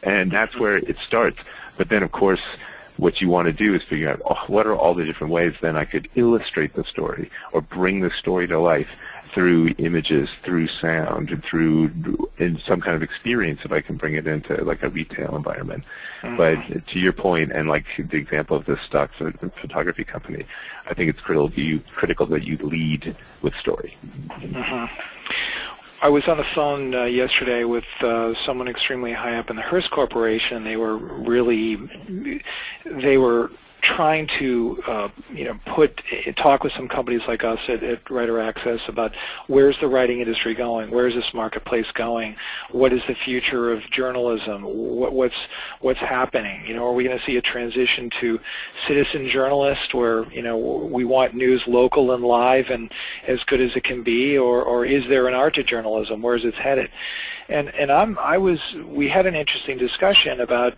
And that's where it starts. But then, of course, what you want to do is figure out, what are all the different ways then I could illustrate the story or bring the story to life through images, through sound, and through in some kind of experience if I can bring it into like a retail environment. But to your point, and like the example of this stock photography company, I think it's critical that you lead with story. I was on the phone yesterday with someone extremely high up in the Hearst Corporation. They were trying to talk with some companies like us at Writer Access about where's the writing industry going, where's this marketplace going, what is the future of journalism, what's happening, you know, are we going to see a transition to citizen journalist where, you know, we want news local and live and as good as it can be, or is there an art to journalism, where's it headed? And we had an interesting discussion about,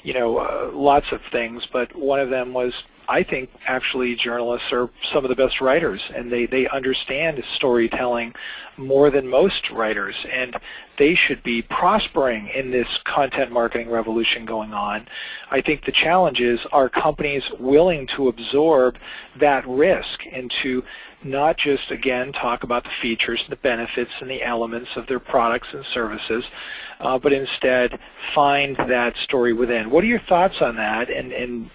you know, lots of things, but one of them was, I think actually journalists are some of the best writers, and they understand storytelling more than most writers, and they should be prospering in this content marketing revolution going on. I think the challenge is, are companies willing to absorb that risk and to not just, again, talk about the features, the benefits, and the elements of their products and services, but instead find that story within. What are your thoughts on that, and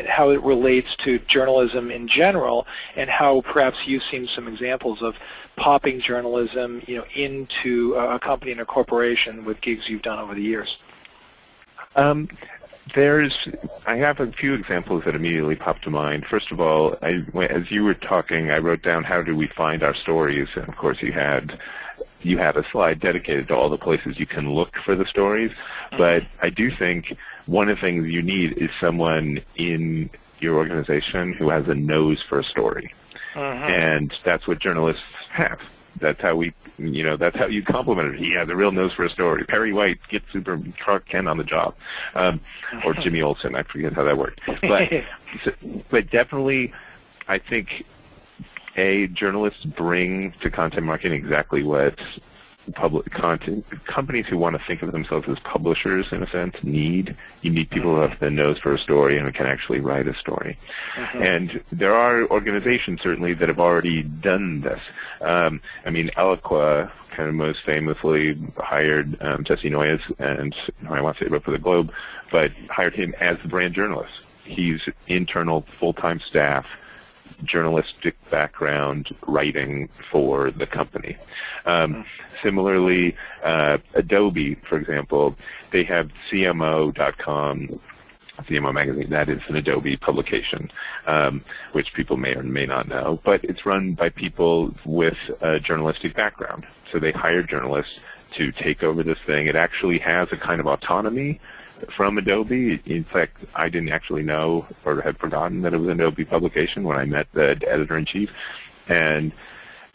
how it relates to journalism in general, and how perhaps you've seen some examples of popping journalism, you know, into a company and a corporation with gigs you've done over the years? I have a few examples that immediately pop to mind. First of all, as you were talking, I wrote down how do we find our stories, and of course you had a slide dedicated to all the places you can look for the stories. But I do think one of the things you need is someone in your organization who has a nose for a story. And that's what journalists have. That's how that's how you compliment it. He has a real nose for a story. Perry White gets Super Clark Kent on the job. Or Jimmy Olsen, I forget how that worked. But definitely, I think, journalists bring to content marketing exactly what companies who want to think of themselves as publishers, in a sense, need. You need people who have the nose for a story and who can actually write a story. And there are organizations, certainly, that have already done this. I mean, Eloqua kind of most famously hired Jesse Noyes, and I want to say wrote for the Globe, but hired him as the brand journalist. He's internal, full-time staff, journalistic background writing for the company. Similarly, Adobe, for example, they have CMO.com, CMO Magazine. That is an Adobe publication, which people may or may not know, but it's run by people with a journalistic background. So they hire journalists to take over this thing. It actually has a kind of autonomy from Adobe. In fact, I didn't actually know or had forgotten that it was an Adobe publication when I met the editor-in-chief. And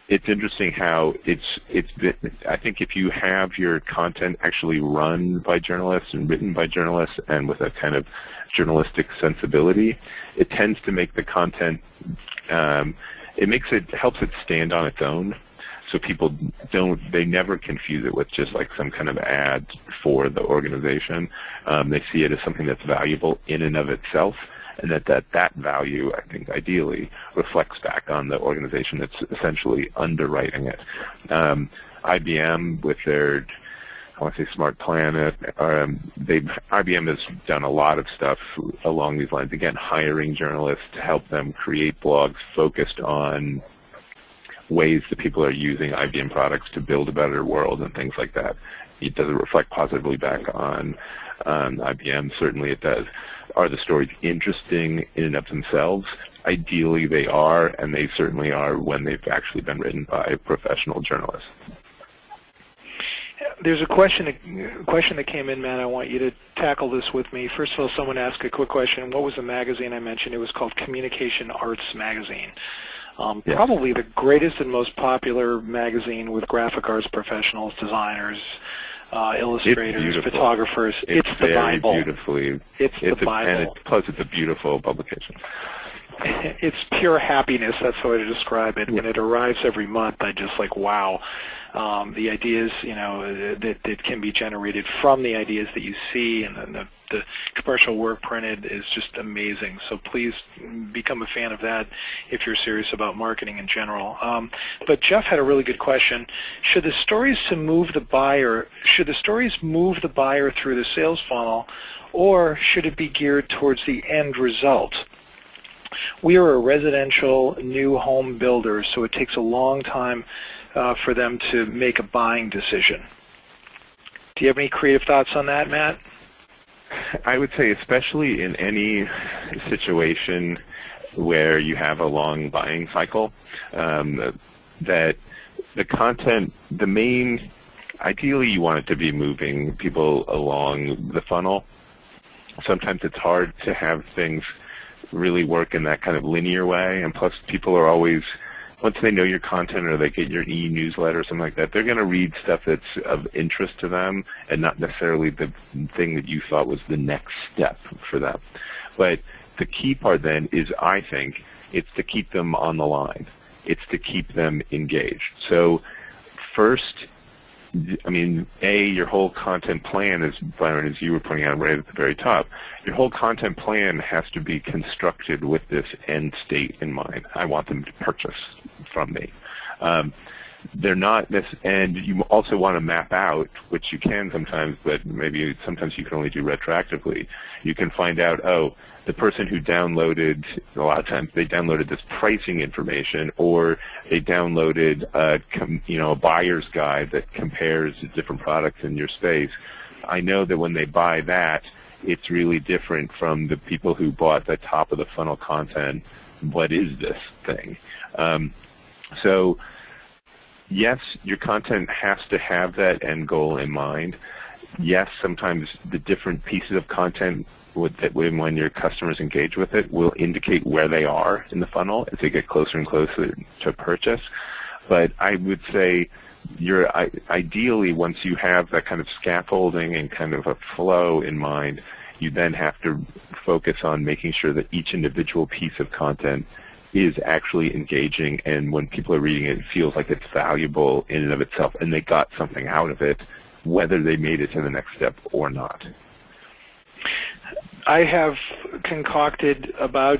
it's interesting how it's been, I think if you have your content actually run by journalists and written by journalists and with a kind of journalistic sensibility, it tends to make the content, helps it stand on its own. So people they never confuse it with just like some kind of ad for the organization. They see it as something that's valuable in and of itself, and that value, I think, ideally reflects back on the organization that's essentially underwriting it. IBM with their, I want to say Smart Planet, IBM has done a lot of stuff along these lines, again, hiring journalists to help them create blogs focused on ways that people are using IBM products to build a better world and things like that. It doesn't reflect positively back on IBM. Certainly it does. Are the stories interesting in and of themselves? Ideally they are, and they certainly are when they've actually been written by professional journalists. There's a question that came in, Matt. I want you to tackle this with me. First of all, someone asked a quick question. What was the magazine I mentioned? It was called Communication Arts Magazine. Yes. Probably the greatest and most popular magazine with graphic arts professionals, designers, illustrators, photographers. It's the Bible. It's the Bible. Plus, it's a beautiful publication. It's pure happiness. That's how I describe it. When it arrives every month, I just like, wow. The ideas, that can be generated from the ideas that you see, and then the commercial work printed is just amazing. So please become a fan of that if you're serious about marketing in general. But Jeff had a really good question. Should the stories move the buyer through the sales funnel, or should it be geared towards the end result? We are a residential new home builder, so it takes a long time for them to make a buying decision. Do you have any creative thoughts on that, Matt? I would say especially in any situation where you have a long buying cycle, that the content, ideally you want it to be moving people along the funnel. Sometimes it's hard to have things really work in that kind of linear way, and plus people are always, once they know your content or they get your e-newsletter or something like that, they're going to read stuff that's of interest to them and not necessarily the thing that you thought was the next step for them. But the key part then is, I think, it's to keep them on the line. It's to keep them engaged. So first, I mean, your whole content plan, as Byron, as you were pointing out right at the very top, your whole content plan has to be constructed with this end state in mind. I want them to purchase from me. They're not this, and you also want to map out, which you can sometimes, but maybe sometimes you can only do retroactively. You can find out, the person who downloaded, a lot of times they downloaded this pricing information, or they downloaded a buyer's guide that compares different products in your space. I know that when they buy that, it's really different from the people who bought the top of the funnel content. What is this thing? So yes, your content has to have that end goal in mind. Yes, sometimes the different pieces of content when your customers engage with it will indicate where they are in the funnel as they get closer and closer to purchase. But I would say ideally, once you have that kind of scaffolding and kind of a flow in mind, you then have to focus on making sure that each individual piece of content is actually engaging, and when people are reading it, it feels like it's valuable in and of itself, and they got something out of it, whether they made it to the next step or not. I have concocted about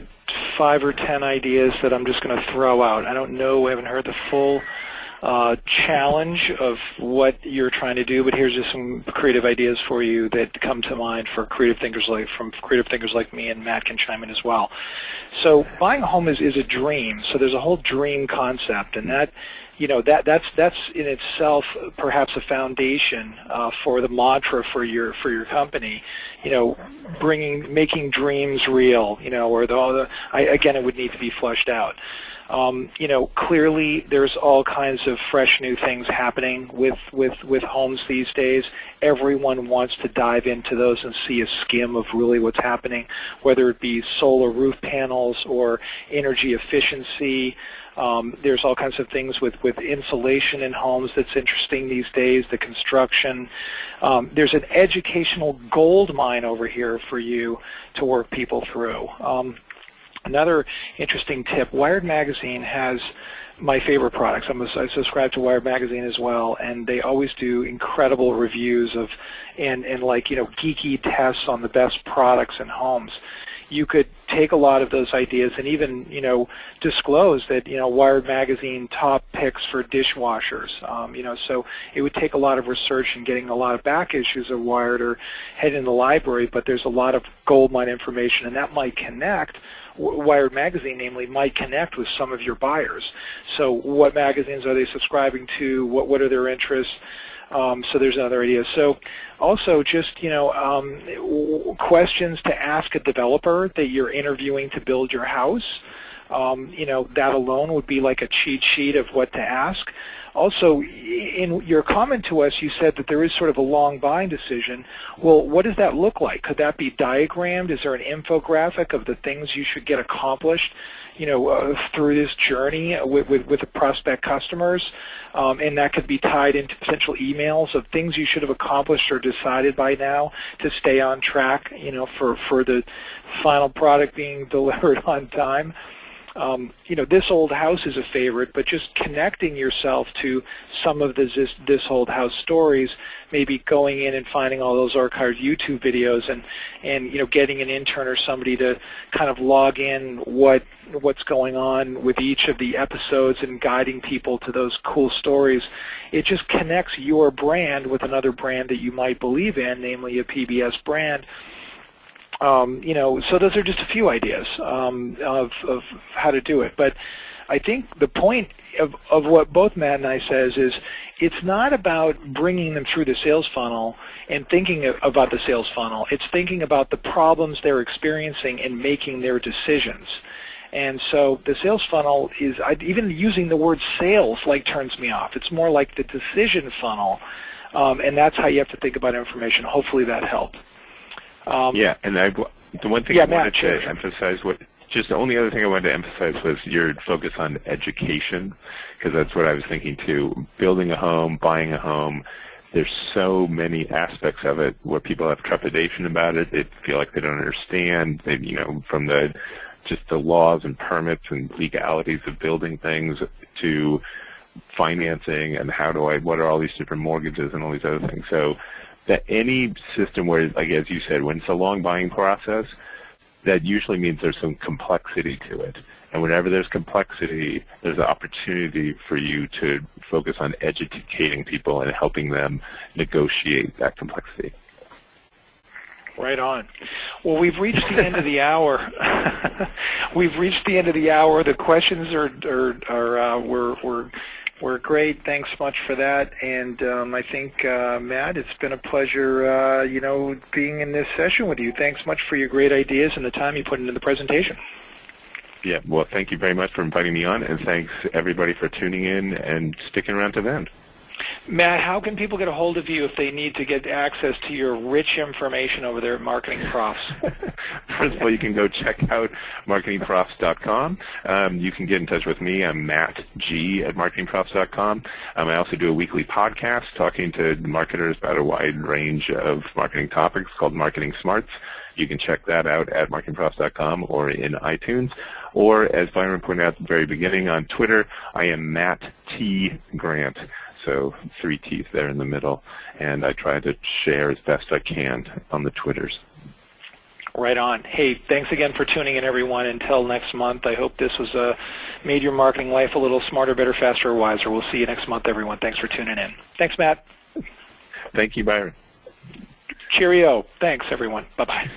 5 or 10 ideas that I'm just going to throw out. I don't know, I haven't heard the full challenge of what you're trying to do, but here's just some creative ideas for you that come to mind for creative thinkers like me, and Matt can chime in as well. So buying a home is a dream. So there's a whole dream concept, and that, that's in itself perhaps a foundation for the mantra for your company. Making dreams real. Or again, it would need to be fleshed out. Clearly there's all kinds of fresh new things happening with homes these days. Everyone wants to dive into those and see a skim of really what's happening, whether it be solar roof panels or energy efficiency. There's all kinds of things with insulation in homes that's interesting these days, the construction. There's an educational gold mine over here for you to work people through. Another interesting tip, Wired Magazine has my favorite products. I subscribe to Wired Magazine as well, and they always do incredible reviews of and geeky tests on the best products in homes. You could take a lot of those ideas and even disclose that Wired Magazine top picks for dishwashers. So it would take a lot of research and getting a lot of back issues of Wired or head in the library, but there's a lot of goldmine information, and that might connect. Wired Magazine, namely, might connect with some of your buyers. So what magazines are they subscribing to? What are their interests? So there's another idea. So also just, questions to ask a developer that you're interviewing to build your house. That alone would be like a cheat sheet of what to ask. Also, in your comment to us, you said that there is sort of a long buying decision. Well, what does that look like? Could that be diagrammed? Is there an infographic of the things you should get accomplished, through this journey with the prospect customers? And that could be tied into potential emails of things you should have accomplished or decided by now to stay on track, for the final product being delivered on time. This old house is a favorite, but just connecting yourself to some of this old house stories, maybe going in and finding all those archived YouTube videos and getting an intern or somebody to kind of log in what's going on with each of the episodes and guiding people to those cool stories. It just connects your brand with another brand that you might believe in, namely a PBS brand. So those are just a few ideas of how to do it. But I think the point of what both Matt and I says is it's not about bringing them through the sales funnel and thinking about the sales funnel. It's thinking about the problems they're experiencing and making their decisions. And so the sales funnel is, even using the word sales turns me off. It's more like the decision funnel, and that's how you have to think about information. Hopefully that helped. Yeah, and the one thing I wanted to emphasize, the only other thing I wanted to emphasize was your focus on education, because that's what I was thinking too. Building a home, buying a home, there's so many aspects of it where people have trepidation about it. They feel like they don't understand. From the laws and permits and legalities of building things to financing and what are all these different mortgages and all these other things. So that any system where, as you said, when it's a long buying process, that usually means there's some complexity to it. And whenever there's complexity, there's an opportunity for you to focus on educating people and helping them negotiate that complexity. Right on. Well, we've reached the end of the hour. We've reached the end of the hour. The questions were great. Thanks much for that. And I think, Matt, it's been a pleasure, being in this session with you. Thanks much for your great ideas and the time you put into the presentation. Yeah, well, thank you very much for inviting me on, and thanks everybody for tuning in and sticking around to the end. Matt, how can people get a hold of you if they need to get access to your rich information over there at Marketing Profs? First of all, you can go check out marketingprofs.com. You can get in touch with me. I'm Matt G at marketingprofs.com. I also do a weekly podcast talking to marketers about a wide range of marketing topics called Marketing Smarts. You can check that out at marketingprofs.com or in iTunes. Or, as Byron pointed out at the very beginning, on Twitter, I am Matt T. Grant. So 3 T's there in the middle, and I try to share as best I can on the Twitters. Right on. Hey, thanks again for tuning in, everyone. Until next month, I hope this was made your marketing life a little smarter, better, faster, or wiser. We'll see you next month, everyone. Thanks for tuning in. Thanks, Matt. Thank you, Byron. Cheerio. Thanks, everyone. Bye-bye.